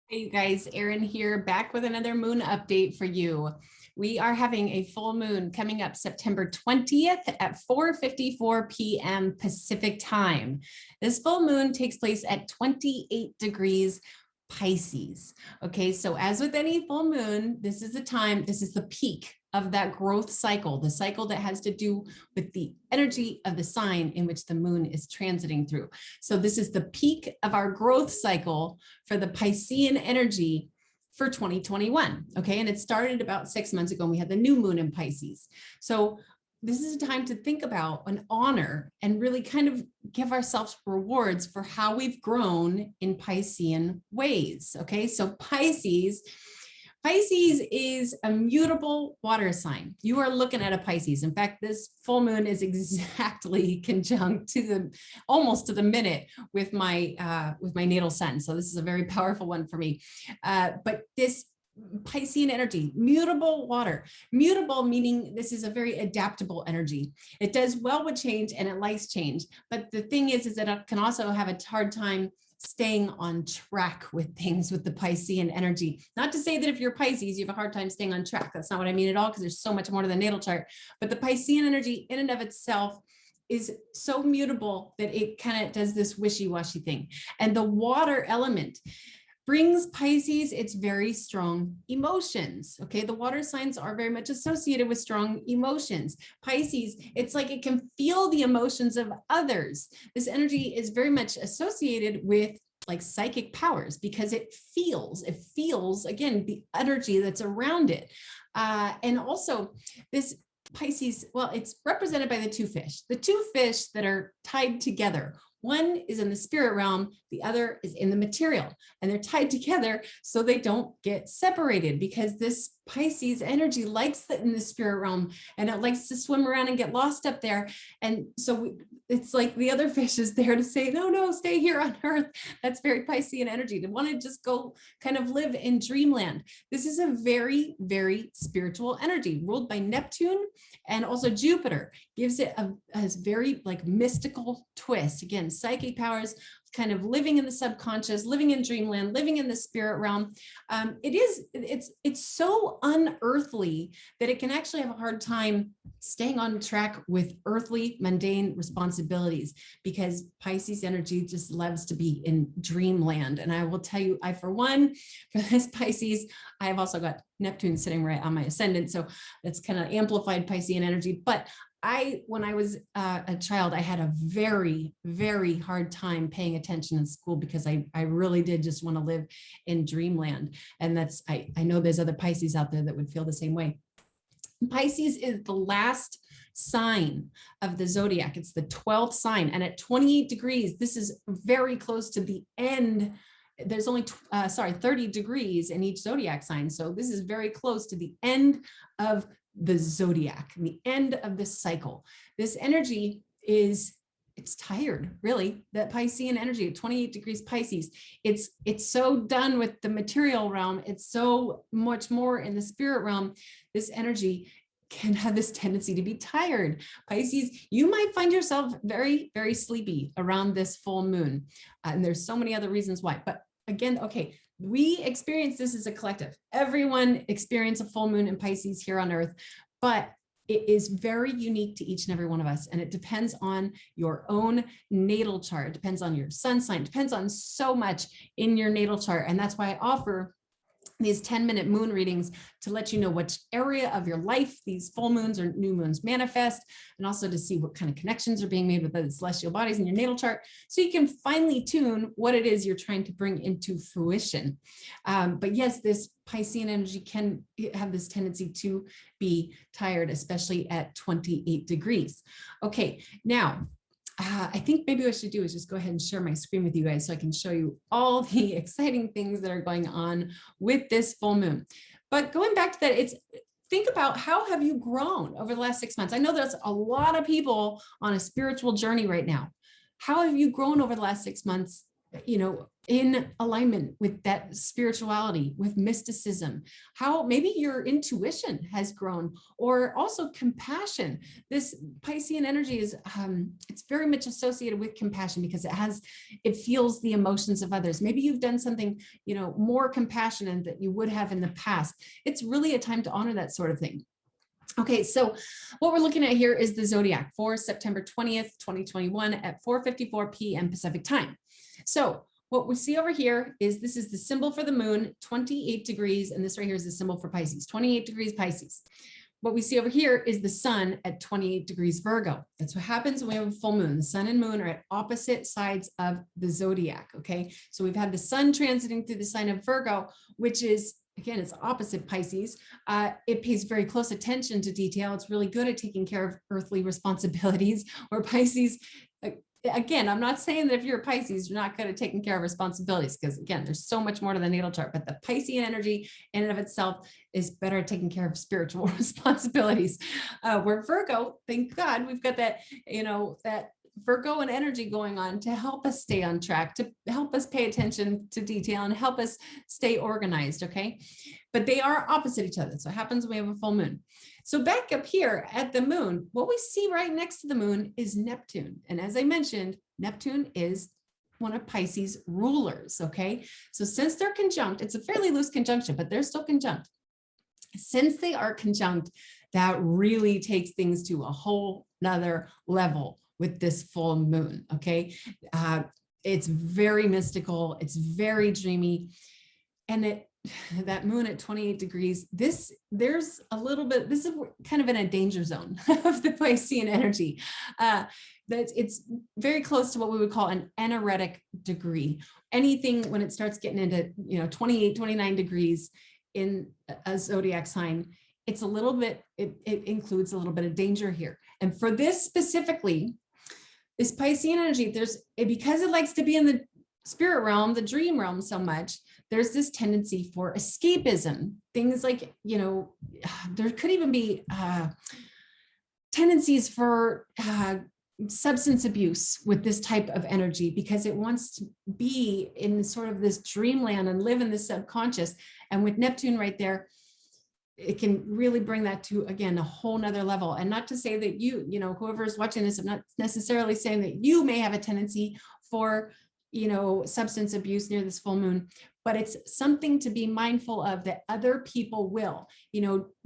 Hey you guys, Erin here, back with another moon update for you. We are having a full moon coming up September 20th at 4:54 p.m. Pacific time. This full moon takes place at 28 degrees Pisces. Okay, so as with any full moon, this is the time, this is the peak of that growth cycle, the cycle that has to do with the energy of the sign in which the moon is transiting through. So this is the peak of our growth cycle for the Piscean energy for 2021. Okay, and it started about 6 months ago, and we had the new moon in Pisces. So this is a time to think about and honor and really kind of give ourselves rewards for how we've grown in Piscean ways. Okay, so Pisces is a mutable water sign. You are looking at a Pisces. In fact, this full moon is exactly conjunct to the almost to the minute with my natal sun. So this is a very powerful one for me. But this Piscean energy, mutable water, mutable meaning this is a very adaptable energy. It does well with change and it likes change. But the thing is that it can also have a hard time staying on track with things with the Piscean energy. Not to say that if you're Pisces, you have a hard time staying on track. That's not what I mean at all, because there's so much more to the natal chart. But the Piscean energy in and of itself is so mutable that it kind of does this wishy-washy thing. And the water element brings Pisces its very strong emotions. Okay, the water signs are very much associated with strong emotions. Pisces, it's like it can feel the emotions of others. This energy is very much associated with like psychic powers because it feels again the energy that's around it. And also this Pisces, well, it's represented by the two fish that are tied together. One is in the spirit realm, the other is in the material, and they're tied together so they don't get separated, because this Pisces energy likes that in the spirit realm, and it likes to swim around and get lost up there. And so it's like the other fish is there to say, no, stay here on earth. That's very Piscean energy, to want to just go kind of live in dreamland. This is a very, very spiritual energy ruled by Neptune, and also Jupiter gives it a very like mystical twist. Again, psychic powers, kind of living in the subconscious, living in dreamland, living in the spirit realm. It's so unearthly that it can actually have a hard time staying on track with earthly mundane responsibilities, because Pisces energy just loves to be in dreamland. And I will tell you, for this Pisces, I have also got Neptune sitting right on my ascendant. So that's kind of amplified Piscean energy. But when I was a child, I had a very, very hard time paying attention in school, because I really did just want to live in dreamland. And I know there's other Pisces out there that would feel the same way. Pisces is the last sign of the zodiac. It's the 12th sign. And at 28 degrees, this is very close to the end. There's only 30 degrees in each zodiac sign. So this is very close to the end of the zodiac, the end of this cycle. This energy it's tired, really. That Piscean energy at 28 degrees Pisces, it's so done with the material realm. It's so much more in the spirit realm. This energy can have this tendency to be tired. Pisces, you might find yourself very, very sleepy around this full moon. And there's so many other reasons why. But again, okay, we experience this as a collective. Everyone experiences a full moon in Pisces here on Earth, but it is very unique to each and every one of us. And it depends on your own natal chart. It depends on your sun sign. It depends on so much in your natal chart. And that's why I offer these 10-minute moon readings to let you know which area of your life these full moons or new moons manifest, and also to see what kind of connections are being made with the celestial bodies in your natal chart, so you can finely tune what it is you're trying to bring into fruition. But yes, this Piscean energy can have this tendency to be tired, especially at 28 degrees. Okay, now, I think maybe what I should do is just go ahead and share my screen with you guys so I can show you all the exciting things that are going on with this full moon. But going back to that, think about, how have you grown over the last 6 months? I know there's a lot of people on a spiritual journey right now. How have you grown over the last 6 months, in alignment with that spirituality, with mysticism, how maybe your intuition has grown, or also compassion. This Piscean energy is, it's very much associated with compassion because it feels the emotions of others. Maybe you've done something, more compassionate that you would have in the past. It's really a time to honor that sort of thing. Okay, so what we're looking at here is the zodiac for September 20th, 2021 at 4:54 p.m. Pacific time. So what we see over here is this is the symbol for the moon, 28 degrees, and this right here is the symbol for Pisces, 28 degrees Pisces. What we see over here is the sun at 28 degrees Virgo. That's what happens when we have a full moon. The sun and moon are at opposite sides of the zodiac, okay? So we've had the sun transiting through the sign of Virgo, which is, again, it's opposite Pisces. It pays very close attention to detail. It's really good at taking care of earthly responsibilities, where Pisces, again, I'm not saying that if you're a Pisces, you're not good at taking care of responsibilities, because again, there's so much more to the natal chart, but the Piscean energy in and of itself is better at taking care of spiritual responsibilities. Where Virgo, thank God, we've got that, that Virgo and energy going on to help us stay on track, to help us pay attention to detail and help us stay organized, okay? But they are opposite each other. So it happens when we have a full moon. So back up here at the moon, what we see right next to the moon is Neptune. And as I mentioned, Neptune is one of Pisces' rulers, okay? So since they're conjunct, it's a fairly loose conjunction, but they're still conjunct. Since they are conjunct, that really takes things to a whole nother level with this full moon, okay? It's very mystical, it's very dreamy, and that moon at 28 degrees, there's a little bit, this is kind of in a danger zone of the Piscean energy. It's very close to what we would call an anaretic degree. Anything when it starts getting into 28, 29 degrees in a zodiac sign, it's a little bit, it includes a little bit of danger here. And for this specifically, this Piscean energy, because it likes to be in the spirit realm, the dream realm so much, there's this tendency for escapism. Things like, there could even be tendencies for substance abuse with this type of energy, because it wants to be in sort of this dreamland and live in the subconscious. And with Neptune right there, it can really bring that to, again, a whole nother level. And not to say that whoever is watching this, I'm not necessarily saying that you may have a tendency for, substance abuse near this full moon, but it's something to be mindful of that other people will,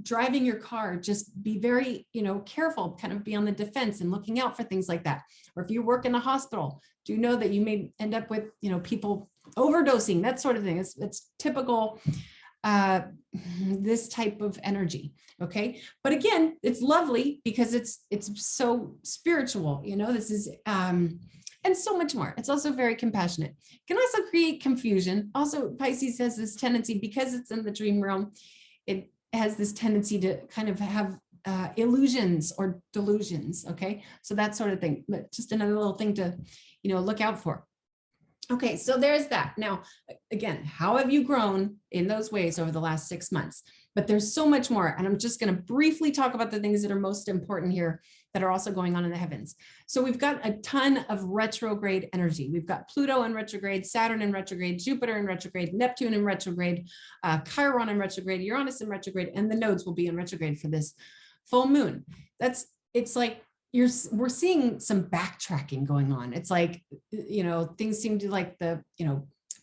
driving your car, just be very, careful, kind of be on the defense and looking out for things like that. Or if you work in a hospital, do know that you may end up with, people overdosing, that sort of thing. It's typical this type of energy. Okay. But again, it's lovely because it's so spiritual, this is, and so much more. It's also very compassionate. It can also create confusion. Also, Pisces has this tendency, because it's in the dream realm, it has this tendency to kind of have illusions or delusions. Okay. So that sort of thing, but just another little thing to, look out for. Okay, so there's that. Now, again, how have you grown in those ways over the last 6 months? But there's so much more. And I'm just going to briefly talk about the things that are most important here that are also going on in the heavens. So we've got a ton of retrograde energy. We've got Pluto in retrograde, Saturn in retrograde, Jupiter in retrograde, Neptune in retrograde, Chiron in retrograde, Uranus in retrograde, and the nodes will be in retrograde for this full moon. It's like, we're seeing some backtracking going on. It's like, things seem to like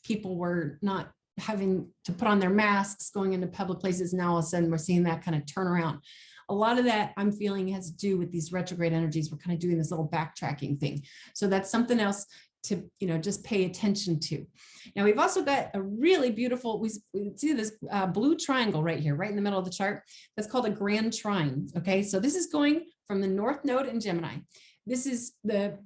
people were not having to put on their masks going into public places. Now all of a sudden we're seeing that kind of turn around. A lot of that I'm feeling has to do with these retrograde energies. We're kind of doing this little backtracking thing. So that's something else to, just pay attention to. Now we've also got a really beautiful, we see this blue triangle right here, right in the middle of the chart. That's called a grand trine. Okay. So this is going from the North Node in Gemini. This is the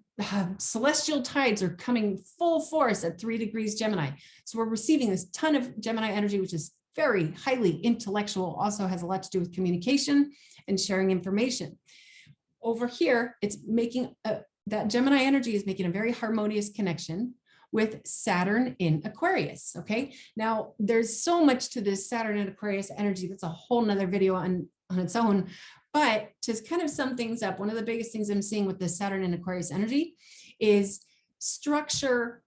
celestial tides are coming full force at 3 degrees Gemini. So we're receiving this ton of Gemini energy, which is very highly intellectual, also has a lot to do with communication and sharing information. Over here, it's making, that Gemini energy is making a very harmonious connection with Saturn in Aquarius, okay? Now, there's so much to this Saturn and Aquarius energy. That's a whole nother video on its own. But to kind of sum things up, one of the biggest things I'm seeing with this Saturn and Aquarius energy is structure,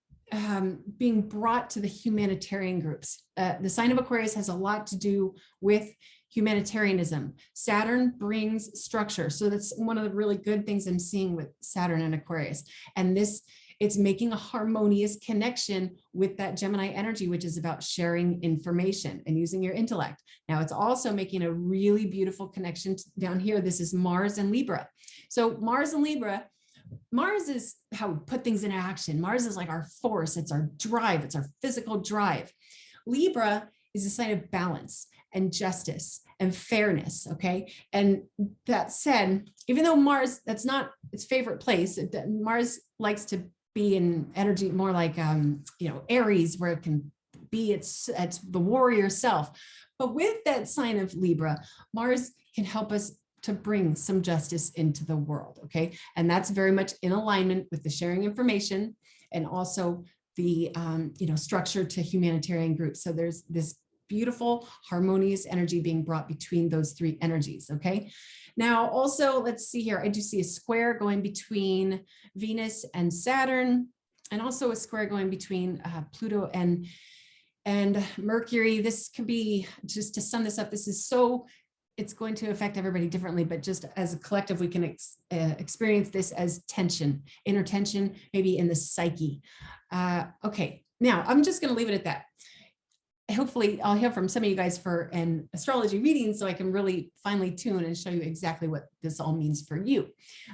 being brought to the humanitarian groups. The sign of Aquarius has a lot to do with humanitarianism. Saturn brings structure. So that's one of the really good things I'm seeing with Saturn and Aquarius. And it's making a harmonious connection with that Gemini energy, which is about sharing information and using your intellect. Now it's also making a really beautiful connection down here. This is Mars and Libra. So Mars and Libra, Mars is how we put things into action. Mars is like our force. It's our drive. It's our physical drive. Libra is a sign of balance and justice and fairness. Okay. And that said, even though Mars, that's not its favorite place, Mars likes to be in energy more like, Aries, where it can be its the warrior self. But with that sign of Libra, Mars can help us to bring some justice into the world, okay? And that's very much in alignment with the sharing information and also the, structure to humanitarian groups. So there's this beautiful, harmonious energy being brought between those three energies, okay? Now, also, let's see here. I do see a square going between Venus and Saturn, and also a square going between Pluto and Mercury. This could be, just to sum this up, it's going to affect everybody differently, but just as a collective, we can experience this as tension, inner tension, maybe in the psyche. Okay, now I'm just going to leave it at that. Hopefully I'll hear from some of you guys for an astrology reading so I can really finely tune and show you exactly what this all means for you.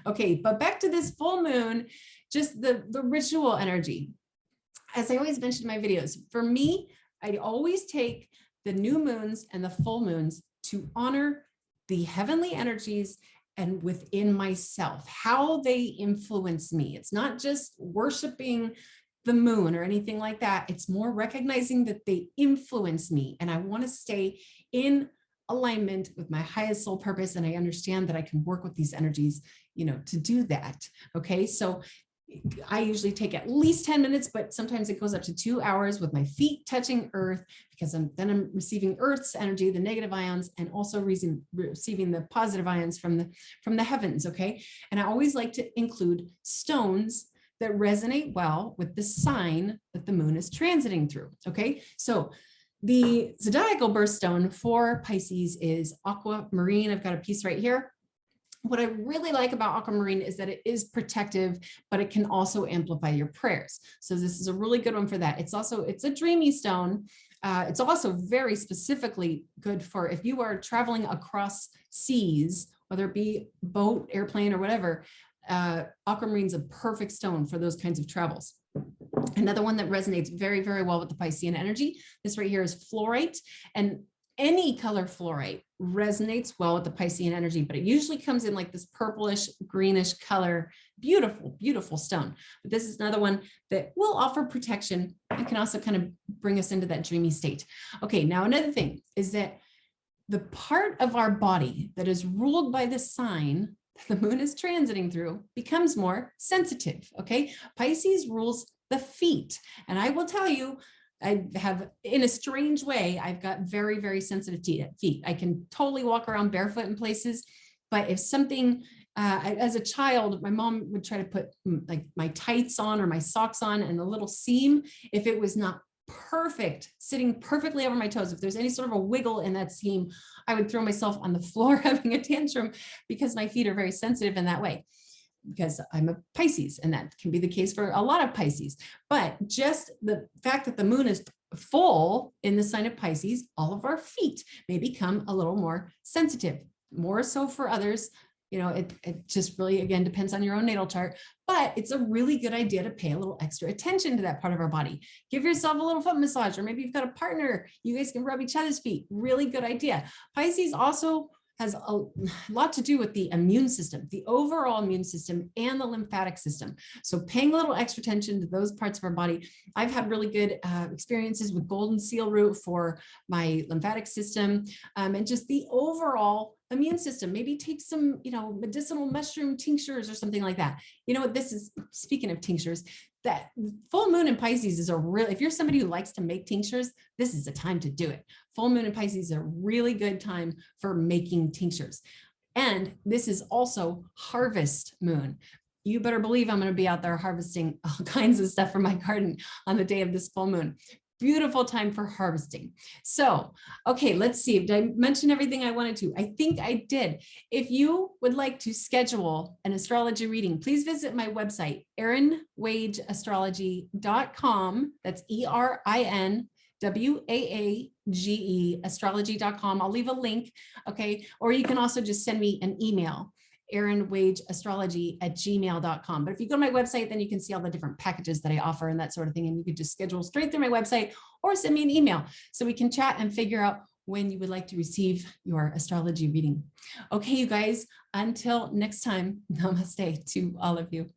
Okay, but back to this full moon, just the ritual energy. As I always mention in my videos, for me, I always take the new moons and the full moons to honor the heavenly energies and within myself, how they influence me. It's not just worshiping the moon or anything like that. It's more recognizing that they influence me, and I want to stay in alignment with my highest soul purpose. And I understand that I can work with these energies, to do that. Okay. So I usually take at least 10 minutes, but sometimes it goes up to 2 hours with my feet touching earth, because I'm receiving earth's energy, the negative ions, and also receiving the positive ions from the heavens. Okay. And I always like to include stones that resonate well with the sign that the moon is transiting through. Okay. So the zodiacal birthstone for Pisces is Aquamarine. I've got a piece right here. What I really like about Aquamarine is that it is protective, but it can also amplify your prayers. So this is a really good one for that. It's a dreamy stone. It's also very specifically good for if you are traveling across seas, whether it be boat, airplane, or whatever. Aquamarine's a perfect stone for those kinds of travels. Another one that resonates very, very well with the Piscean energy. This right here is fluorite, and any color fluorite resonates well with the Piscean energy, but it usually comes in like this purplish, greenish color. Beautiful, beautiful stone. But this is another one that will offer protection. It can also kind of bring us into that dreamy state. Okay, now another thing is that the part of our body that is ruled by the sign the moon is transiting through becomes more sensitive. Okay. Pisces rules the feet. And I will tell you, I have, in a strange way, I've got very, very sensitive feet. I can totally walk around barefoot in places, but if something, as a child, my mom would try to put like my tights on or my socks on, and a little seam, if it was not perfect, sitting perfectly over my toes, if there's any sort of a wiggle in that seam, I would throw myself on the floor having a tantrum, because my feet are very sensitive in that way, because I'm a Pisces, and that can be the case for a lot of Pisces. But just the fact that the moon is full in the sign of Pisces, all of our feet may become a little more sensitive, more so for others. It just really, again, depends on your own natal chart, but it's a really good idea to pay a little extra attention to that part of our body. Give yourself a little foot massage, or maybe you've got a partner, you guys can rub each other's feet. Really good idea. Pisces also has a lot to do with the immune system, the overall immune system, and the lymphatic system. So paying a little extra attention to those parts of our body. I've had really good experiences with golden seal root for my lymphatic system, and just the overall immune system. Maybe take some, medicinal mushroom tinctures or something like that. This is, speaking of tinctures, that full moon in Pisces is if you're somebody who likes to make tinctures, this is the time to do it. Full moon in Pisces is a really good time for making tinctures. And this is also harvest moon. you better believe I'm going to be out there harvesting all kinds of stuff from my garden on the day of this full moon. Beautiful time for harvesting. So, okay, let's see. Did I mention everything I wanted to? I think I did. If you would like to schedule an astrology reading, please visit my website, erinwaage.astrology.com. That's ERINWAAGE astrology.com. I'll leave a link. Okay. Or you can also just send me an email, erinwageastrology@gmail.com. But if you go to my website, then you can see all the different packages that I offer and that sort of thing. And you could just schedule straight through my website or send me an email so we can chat and figure out when you would like to receive your astrology reading. Okay, you guys, until next time, namaste to all of you.